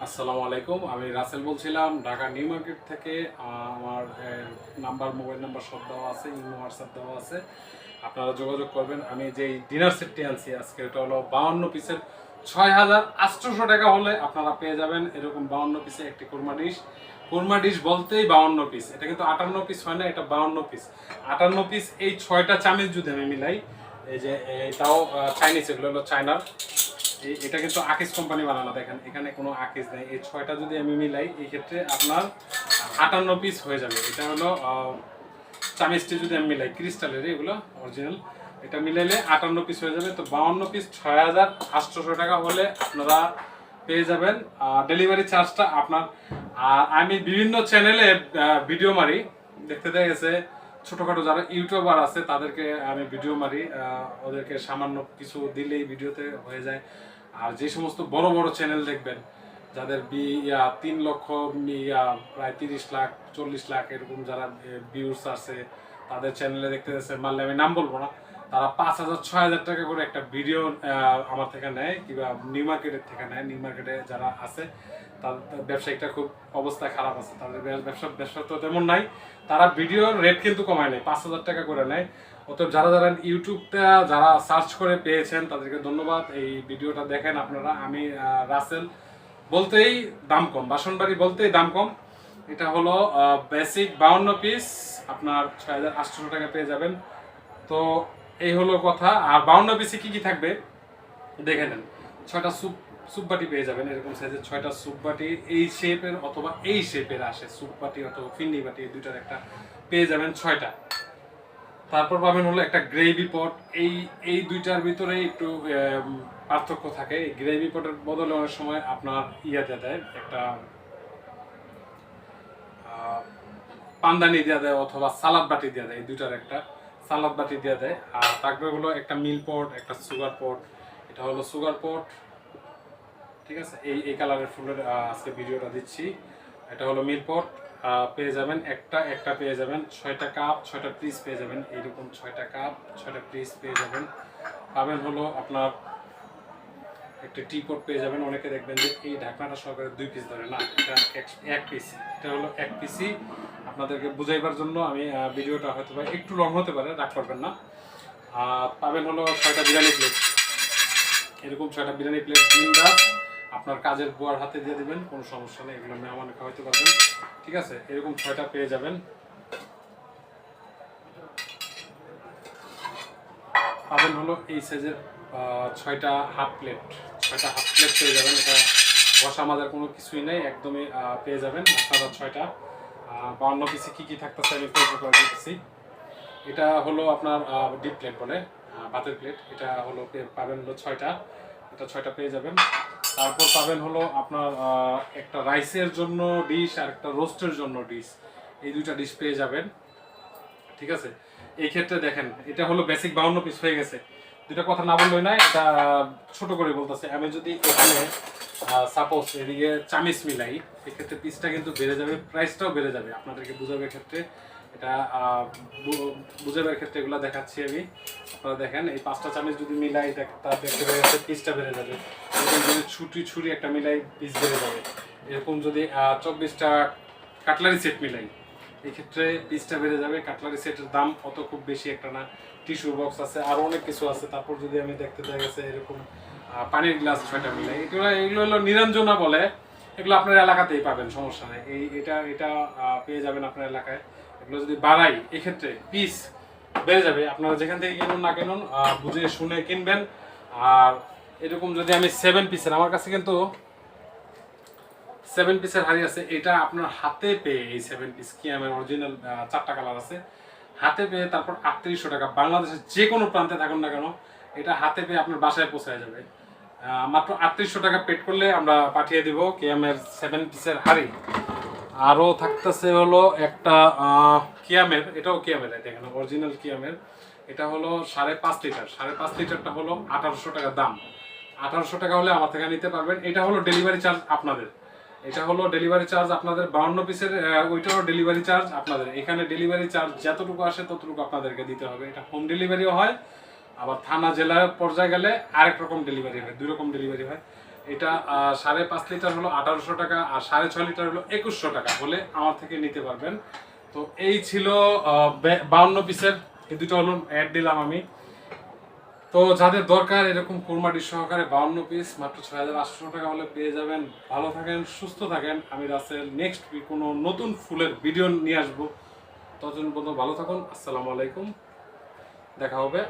আসসালামু আলাইকুম, আমি রাসেল বলছিলাম ঢাকা নিউ মার্কেট থেকে। আমার মোবাইল নাম্বার সব দেওয়া আছে, ইমো হোয়াটসঅ্যাপ দেওয়া আছে, আপনারা যোগাযোগ করবেন। আমি যেই ডিনার সেটটি আনছি আজকে, এটা হলো 52 পিসের 6,800 টাকা হলে আপনারা পেয়ে যাবেন এরকম 52 পিসে একটি কোরমা ডিশ। কোরমা ডিশ বলতেই 52 পিস, এটা কিন্তু 58 পিস হয় না, এটা 52 পিস। 58 পিস এই 6টা চামিচ যদি আমি মিলাই, এই যে এটাও চাইনিজ, এগুলো হলো চায়নার। এটা কিন্তু আকিস কোম্পানি বানানো, দেখেন এখানে কোনো আকিস নেই। এই 6টা যদি আমি মিলাই, এই ক্ষেত্রে আপনার 58 পিস হয়ে যাবে। এটা হলো চামিচটি যদি আমি মিলাই, ক্রিস্টালের এগুলো অরিজিনাল, এটা মিলাইলে 58 পিস হয়ে যাবে। তো 52 পিস 6,800 টাকা হলে আপনারা পেয়ে যাবেন। ডেলিভারি চার্জটা আপনার। আর আমি বিভিন্ন চ্যানেলে ভিডিও মারি, দেখতে দেখা গেছে ছোটোখাটো যারা ইউটিউবার আছে তাদেরকে আমি ভিডিও মারি, ওদেরকে সামান্য কিছু দিলেই ভিডিওতে হয়ে যায়। আর যে সমস্ত বড় বড় চ্যানেল দেখবেন যাদের 3 লক্ষ প্রায় 30 লাখ 40 লাখ এরকম যারা ভিউস আছে, তাদের চ্যানেলে দেখতে যাচ্ছে, মানলে আমি নাম বলবো না, তারা 5,000 6,000 টাকা করে একটা ভিডিও আমার থেকে নেয়, কিংবা নিউ মার্কেটের থেকে নেয়। নিউ মার্কেটে যারা আছে তাদের ব্যবসায়িকটা খুব অবস্থা খারাপ আছে, তাদের ব্যবসা তো তেমন নাই। তারা ভিডিওর রেট কিন্তু কমায় নেয়, 5,000 টাকা করে নেয়। অতএব যারা যারা ইউটিউবটা যারা সার্চ করে পেয়েছেন তাদেরকে ধন্যবাদ। এই ভিডিওটা দেখেন আপনারা। আমি রাসেল বলতেই দাম কম, বাসনবাড়ি বলতেই দাম কম। এটা হলো বেসিক 52 পিস, আপনার 6,800 টাকা পেয়ে যাবেন। তো এই হলো কথা। আর 52 পিসে কি কি থাকবে দেখে নেন। 6টা স্যুপ বাটি পেয়ে যাবেন, এরকম সাইজের 6টা স্যুপ বাটি, এই শেপের অথবা এই শেপের আসে স্যুপ বাটি অথবা ফিন্নি বাটি, এই দুইটার একটা পেয়ে যাবেন 6টা। তারপর পাবেন হলো একটা গ্রেভি পট। এই এই দুইটার ভিতরে একটু পার্থক্য থাকে। এই গ্রেভি পটের বদলে অনেক সময় আপনার দিয়ে দেয়, একটা পান্দানি দিয়ে দেয় অথবা সালাদ বাটি দিয়ে দেয়। এই দুইটার একটা সালাদ বাটি দিয়ে দেয়। আর থাকবে হলো একটা মিল পট, একটা সুগার পট। এটা হলো সুগার পট, ঠিক আছে। এই এই কালারের ফুলের আজকে ভিডিওটা দিচ্ছি। এটা হলো মিল পট, পেয়ে যাবেন একটা একটা পেয়ে যাবেন 6টা কাপ 6টা পিস পেয়ে যাবেন, এইরকম 6টা কাপ 6টা পিস পেয়ে যাবেন। পাবেন হলো আপনার একটা টি পট পেয়ে যাবেন। অনেকে দেখবেন যে এই ঢাকনাটা সহকারে 2 পিস ধরে না, এটা এক পিস। এটা হলো এক পিসই। আপনাদেরকে বুঝাইবার জন্য আমি ভিডিওটা হয়তো বা একটু লং হতে পারে, রাগ করবেন না। আর পাবেন হলো 6টা বিরিয়ানি প্লেট, এরকম 6টা বিরিয়ানি প্লেট বিন্দাস আপনার কাজের বুয়ার হাতে দিয়ে দেবেন, কোনো সমস্যা নেই, এগুলো মেহমান খাওয়াইতে পারবেন, ঠিক আছে। এরকম 6টা পেয়ে যাবেন। পাবেন হলো এই সাইজের 6টা হাফ প্লেট, 6টা হাফ প্লেট পেয়ে যাবেন। এটা বসা মাজার কোনো কিছুই নেই, একদমই পেয়ে যাবেন আপনারা 6টা। 52 পিসে কী কী থাকতেছে আমি পরিচয় করে দিতেছি। এটা হলো আপনার ডিপ প্লেট বলে, ভাতের প্লেট। এটা হলো পাবেন হলো 6টা, এটা 6টা পেয়ে যাবেন। তারপর পাবেন হলো আপনার একটা রাইসের জন্য ডিশ আর একটা রোস্টের জন্য ডিশ, এই দুইটা ডিশ পেয়ে যাবেন, ঠিক আছে। এই ক্ষেত্রে দেখেন এটা হলো বেসিক 52 পিস হয়ে গেছে। দুটা কথা না বললেই না, এটা ছোট করে বলতেছে। আমি যদি এখানে সাপোজ এদিকে চামিচ মিলাই, এক্ষেত্রে পিসটা কিন্তু বেড়ে যাবে, প্রাইসটাও বেড়ে যাবে। আপনাদেরকে বোঝাবার ক্ষেত্রে এটা বুঝাবার ক্ষেত্রে এগুলো দেখাচ্ছি আমি। আপনারা দেখেন এই 5টা চামিচ যদি মিলাই, তার দেখতে পেয়ে গেছে পিসটা বেড়ে যাবে। এরকম যদি ছুরি একটা মিলাই, পিস বেড়ে যাবে। এরকম যদি 24টা কাটলারি সেট মিলাই, এক্ষেত্রে পিসটা বেড়ে যাবে। কাটলারি সেটের দাম অত খুব বেশি একটা না, টিস্যু বক্স আছে, আরও অনেক কিছু আছে। তারপর যদি আমি দেখতে দেখা গেছে এরকম পানির গ্লাস 6টা মিলাই, এগুলো হলো নিরঞ্জনা বলে, এগুলো আপনার এলাকাতেই পাবেন, সমস্যা নেই। এটা এটা পেয়ে যাবেন আপনার এলাকায়। এগুলো যদি বাড়াই, এক্ষেত্রে পিস বেড়ে যাবে। আপনারা যেখান থেকে কিনুন না কিনুন, বুঝে শুনে কিনবেন। আর এরকম যদি আমি 7 পিসের, আমার কাছে কিন্তু 7 পিসের হাড়ি আছে, এটা আপনার হাতে পেয়ে, এই 7 পিস কি আমার অরিজিনাল 4টা কালার আছে, হাতে পেয়ে তারপর 3800 টাকা, বাংলাদেশের যে কোনো প্রান্তে থাকুন না কেন, এটা হাতে পেয়ে আপনার বাসায় পৌঁছায় যাবে। মাত্র 3800 টাকা পেড করলে আমরা পাঠিয়ে দিব কেএমের 7 পিসের হাড়ি। আরও থাকতেছে হলো একটা কিয়ামের, এটাও কিয়ামের, দেখেন অরিজিনাল কিয়ামের। এটা হলো 5.5 লিটার, 5.5 লিটারটা হলো 1800 টাকা দাম। 1800 টাকা হলে আমার থেকে নিতে পারবেন। এটা হলো ডেলিভারি চার্জ আপনাদের, এটা হলো ডেলিভারি চার্জ আপনাদের। 52 পিসের ওইটারও ডেলিভারি চার্জ আপনাদের। এখানে ডেলিভারি চার্জ যতটুকু আসে ততটুকু আপনাদেরকে দিতে হবে। এটা হোম ডেলিভারিও হয়, আবার থানা জেলা পর্যায়ে গেলে আরেক রকম ডেলিভারি হয়, 2 রকম ডেলিভারি হয়। এটা 5.5 লিটার হলো 1800 টাকা, আর 6.5 লিটার হলো 2100 টাকা হলে আমার থেকে নিতে পারবেন। তো এই ছিল 52 পিসের, এই দুটো হলো অ্যাড দিলাম আমি। তো যাদের দরকার এরকম কোরমাটি সহকারে 52 পিস মাত্র 6800 টাকা হলে পেয়ে যাবেন। ভালো থাকেন, সুস্থ থাকেন। আমি রাসেল নেক্সট কোনো নতুন ফুলের ভিডিও নিয়ে আসবো। ততদিন পর্যন্ত ভালো থাকুন। আসসালামু আলাইকুম, দেখা হবে।